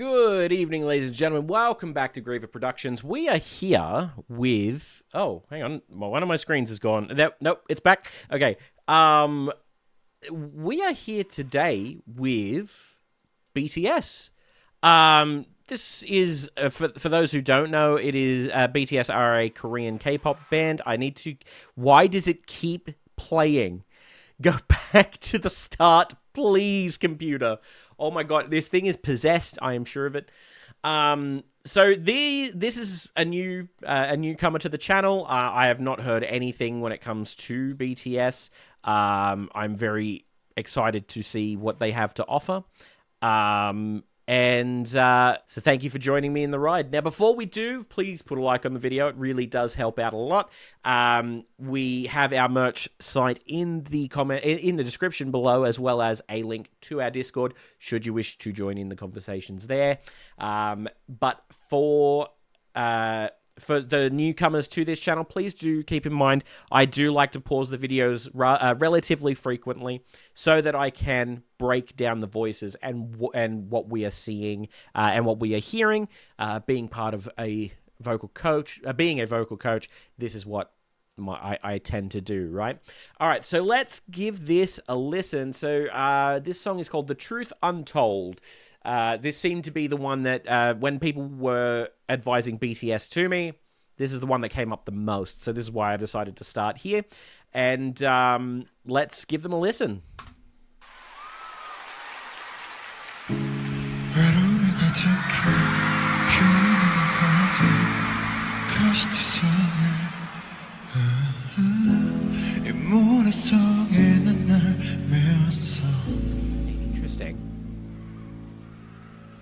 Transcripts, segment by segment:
Good evening, ladies and gentlemen. Welcome back to Griever Productions. We are here with... Oh, hang on. One of my screens is gone. Nope, it's back. Okay. We are here today with BTS. This is, for those who don't know, it is BTS are a Korean K-pop band. Why does it keep playing? Go back to the start, please, computer. Oh my god, this thing is possessed. I am sure of it. So this is a newcomer to the channel. I have not heard anything when it comes to BTS. I'm very excited to see what they have to offer. So thank you for joining me in the ride. Now, before we do, please put a like on the video. It really does help out a lot. We have our merch site in the description below, as well as a link to our Discord, should you wish to join in the conversations there. But for the newcomers to this channel, please do keep in mind, I do like to pause the videos relatively frequently so that I can break down the voices and what we are seeing and what we are hearing. Being part of a vocal coach, this is what I tend to do, right? All right, so let's give this a listen. So this song is called The Truth Untold. This seemed to be the one that, when people were advising BTS to me, this is the one that came up the most. So this is why I decided to start here. And let's give them a listen. Interesting.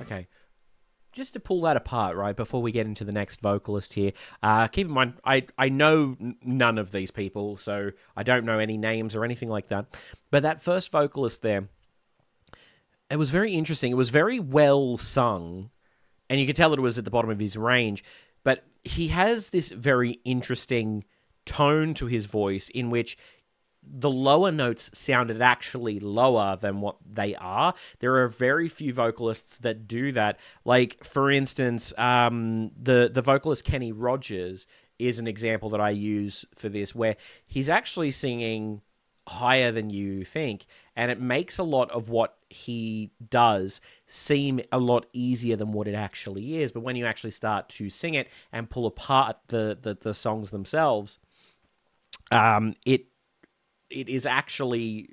Okay, just to pull that apart, right, before we get into the next vocalist here, keep in mind, I know none of these people, so I don't know any names or anything like that, but that first vocalist there, it was very interesting. It was very well sung, and you could tell that it was at the bottom of his range, but he has this very interesting tone to his voice in which the lower notes sounded actually lower than what they are. There are very few vocalists that do that. Like, for instance, the vocalist Kenny Rogers is an example that I use for this, where he's actually singing higher than you think, and it makes a lot of what he does seem a lot easier than what it actually is. But when you actually start to sing it and pull apart the songs themselves, it is actually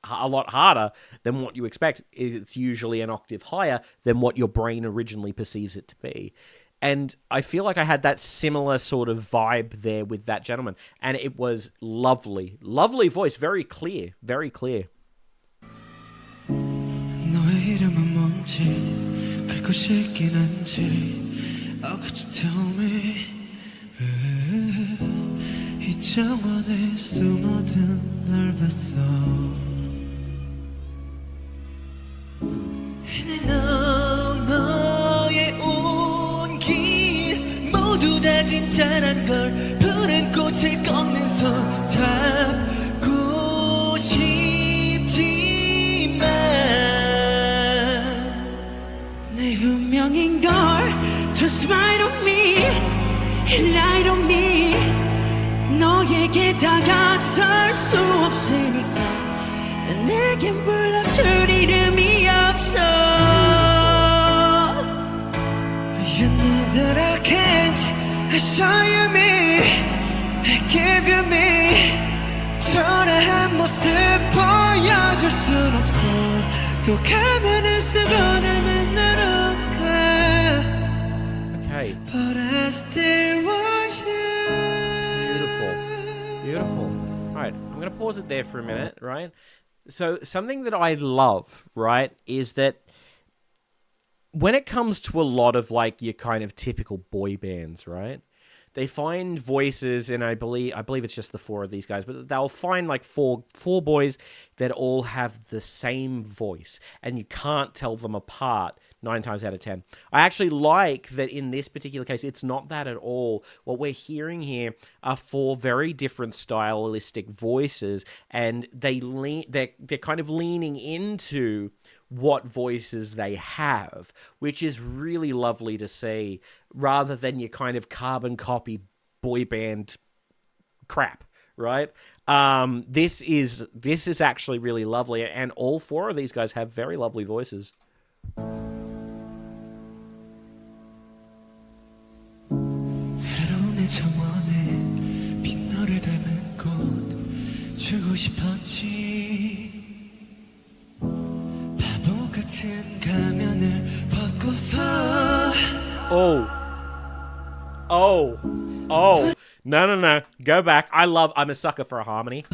a lot harder than what you expect. It's usually an octave higher than what your brain originally perceives it to be. And I feel like I had that similar sort of vibe there with that gentleman. And it was lovely. Lovely voice. Very clear. Very clear. 정원에 숨어든 널 봤어 너의 온길 모두 다 진짜란 걸 푸른 꽃을 꺾는 손 잡고 싶지만 내 운명인 걸 Just smile on me Lie on me 너에게 다가설 수 없으니까 내겐 불러줄 이름이 없어 You know that I can't I show you me I give you me 초라한 모습 보여줄 순 없어 또 가면을 쓰고 날 만나러 가 Okay. But I still want you Beautiful. All right, I'm going to pause it there for a minute, right? So something that I love, right, is that when it comes to a lot of like your kind of typical boy bands, right, they find voices, and I believe it's just the four of these guys, but they'll find like four boys that all have the same voice, and you can't tell them apart 9 times out of 10. I actually like that in this particular case, it's not that at all. What we're hearing here are 4 very different stylistic voices, and they're kind of leaning into what voices they have, which is really lovely to see, rather than your kind of carbon copy boy band crap, right? This is actually really lovely, and all four of these guys have very lovely voices. 정원에 빈 너를 닮은 꽃 주고 싶었지 바보 같은 가면을 벗고서 Oh. No. Go back. I'm a sucker for a harmony.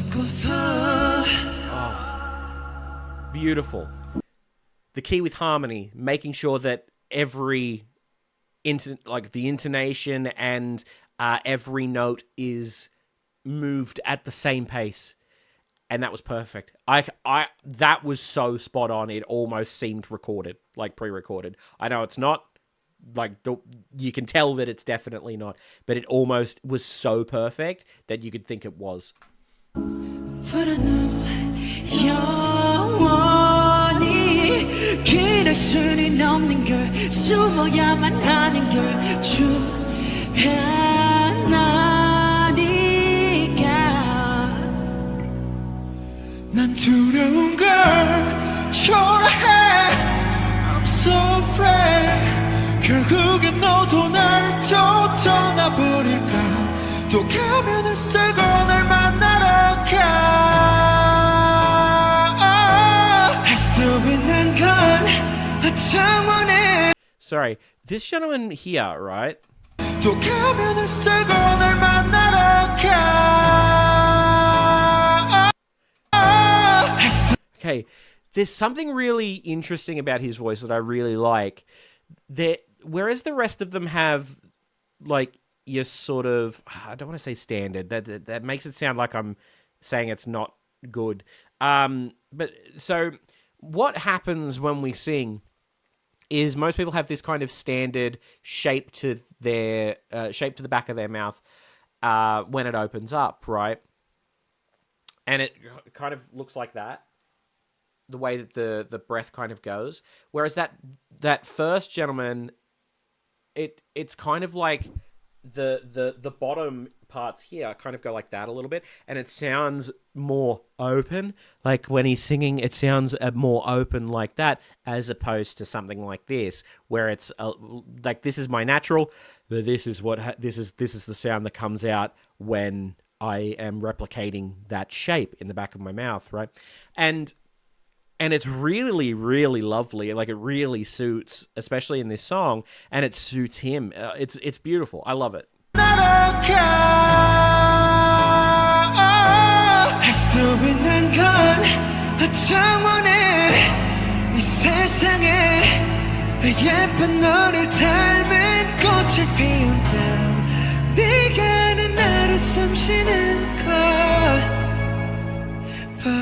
Oh. Beautiful. The key with harmony, making sure that every the intonation and every note is moved at the same pace, and that was perfect. That was so spot on. It almost seemed recorded, like pre-recorded. I know it's not. You can tell that it's definitely not, but it almost was so perfect that you could think it was. 기댈 수는 없는 걸 숨어야만 하는 걸 주하나니까 난 두려운 걸 초라해 I'm so afraid 결국엔 너도 날 또 떠나버릴까 또 가면을 쓰고 널 만나러 가 Sorry, this gentleman here, right? Okay, there's something really interesting about his voice that I really like. Whereas the rest of them have, like, your sort of, I don't want to say standard. That makes it sound like I'm saying it's not good. But so what happens when we sing is most people have this kind of standard shape to the back of their mouth when it opens up, right? And it kind of looks like that, the way that the breath kind of goes. Whereas that first gentleman, it's kind of like the bottom parts here kind of go like that a little bit, and it sounds more open. Like when he's singing, it sounds more open like that, as opposed to something like this, where it's like, this is my natural, but this is the sound that comes out when I am replicating that shape in the back of my mouth, right? And it's really, really lovely. Like, it really suits, especially in this song, and it suits him. It's beautiful. I love it. But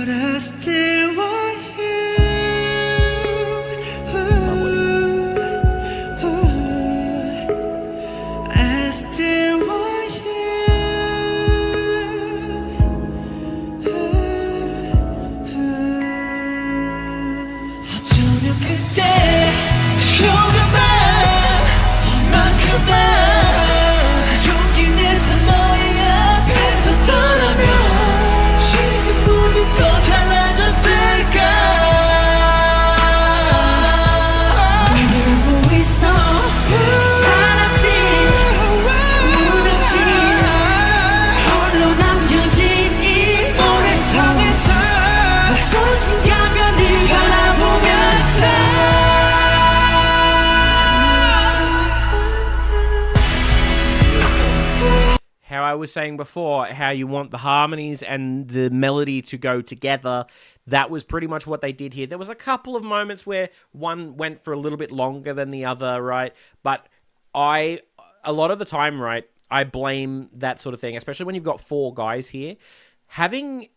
I still want you. I still want you. 어쩌면 그때 조금만 이만큼만 용기 내서 너의 앞에서 떠나면 또 달라졌을까 널 보고 있어 사라진 무너진 홀로 남겨진 이 모래성에서 없어진 가면을 바라보면서 How I was saying before, how you want the harmonies and the melody to go together, that was pretty much what they did here. There was a couple of moments where one went for a little bit longer than the other, right? But a lot of the time, right, I blame that sort of thing, especially when you've got four guys here. Having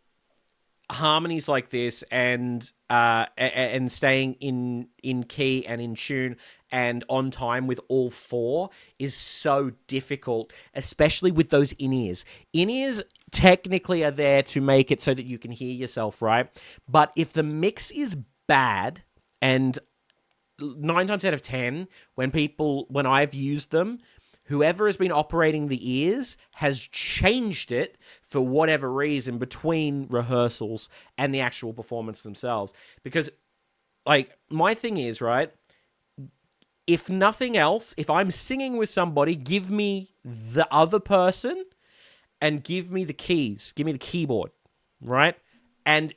harmonies like this and staying in key and in tune and on time with all four is so difficult, especially with those in-ears. In-ears technically are there to make it so that you can hear yourself, right? But if the mix is bad And 9 times out of 10, when I've used them, whoever has been operating the ears has changed it for whatever reason between rehearsals and the actual performance themselves. Because, like, my thing is, right, if nothing else, if I'm singing with somebody, give me the other person and give me the keys, give me the keyboard, right? And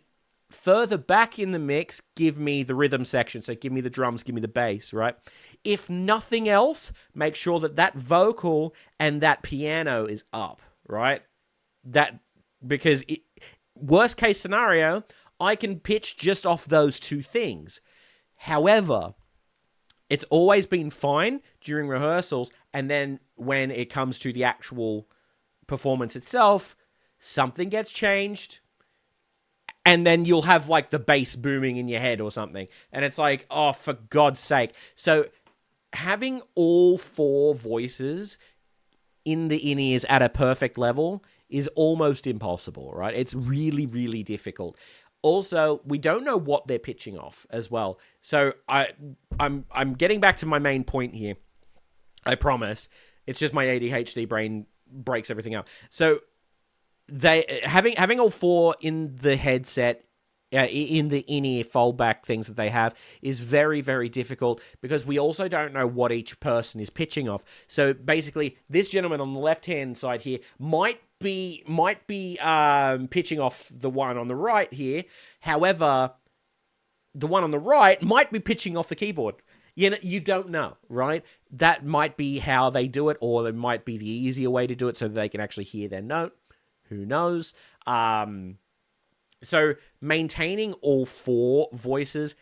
further back in the mix, give me the rhythm section. So give me the drums, give me the bass, right? If nothing else, make sure that that vocal and that piano is up, right? Because worst case scenario, I can pitch just off those two things. However, it's always been fine during rehearsals, and then when it comes to the actual performance itself, something gets changed, and then you'll have like the bass booming in your head or something, and it's like, oh, for God's sake. So having all four voices in the in-ears at a perfect level is almost impossible, right? It's really, really difficult. Also, we don't know what they're pitching off as well. So I'm getting back to my main point here. I promise. It's just my ADHD brain breaks everything up. So they having all four in the headset, in the in-ear foldback things that they have, is very, very difficult because we also don't know what each person is pitching off. So basically, this gentleman on the left-hand side here might be pitching off the one on the right here. However, the one on the right might be pitching off the keyboard. You don't know, right? That might be how they do it, or it might be the easier way to do it so that they can actually hear their note. Who knows? So maintaining all four voices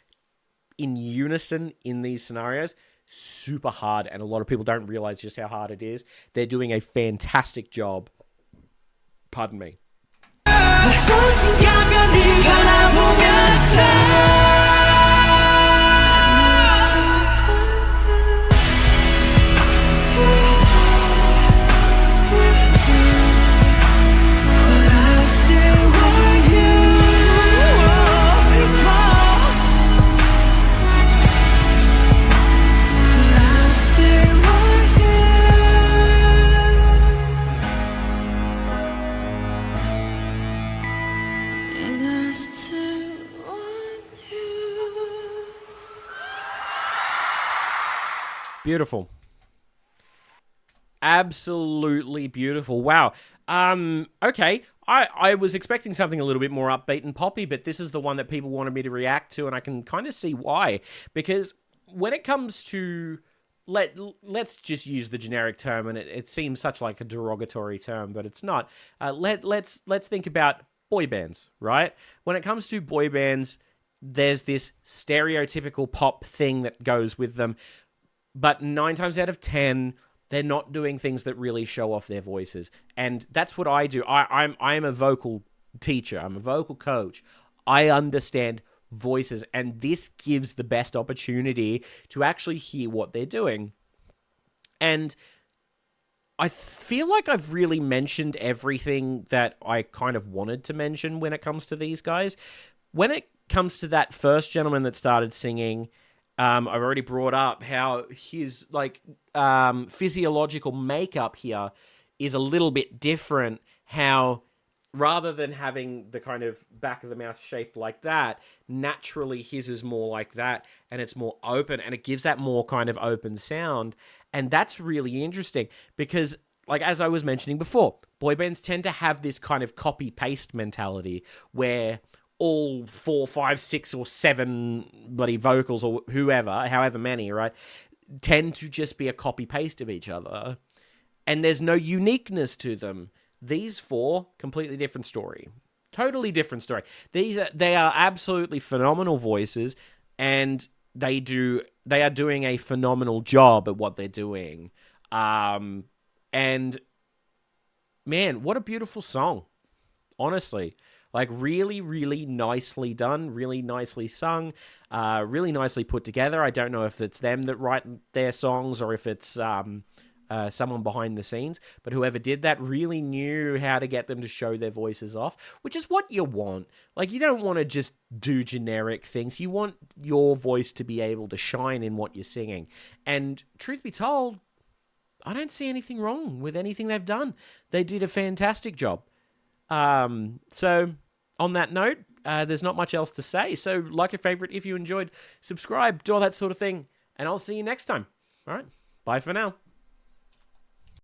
in unison in these scenarios, super hard, and a lot of people don't realize just how hard it is. They're doing a fantastic job. Pardon me. Beautiful. Absolutely beautiful. Wow. Okay. I was expecting something a little bit more upbeat and poppy, but this is the one that people wanted me to react to, and I can kind of see why. Because when it comes to... Let's just use the generic term, and it seems such like a derogatory term, but it's not. Let's think about boy bands, right? When it comes to boy bands, there's this stereotypical pop thing that goes with them. But 9 times out of 10, they're not doing things that really show off their voices. And that's what I do. I'm a vocal teacher. I'm a vocal coach. I understand voices, and this gives the best opportunity to actually hear what they're doing. And I feel like I've really mentioned everything that I kind of wanted to mention when it comes to these guys. When it comes to that first gentleman that started singing... I've already brought up how his physiological makeup here is a little bit different. How rather than having the kind of back of the mouth shape like that, naturally his is more like that, and it's more open, and it gives that more kind of open sound. And that's really interesting because, like as I was mentioning before, boy bands tend to have this kind of copy-paste mentality where all 4, 5, 6, or 7 bloody vocals, or however many, right, tend to just be a copy-paste of each other. And there's no uniqueness to them. These 4, completely different story. Totally different story. They are absolutely phenomenal voices, and they are doing a phenomenal job at what they're doing. And, man, what a beautiful song. Honestly. Like, really, really nicely done, really nicely sung, really nicely put together. I don't know if it's them that write their songs or if it's someone behind the scenes, but whoever did that really knew how to get them to show their voices off, which is what you want. Like, you don't want to just do generic things. You want your voice to be able to shine in what you're singing. And truth be told, I don't see anything wrong with anything they've done. They did a fantastic job. So on that note, there's not much else to say. So like a favorite if you enjoyed, subscribe, do all that sort of thing, and I'll see you next time. All right, bye for now.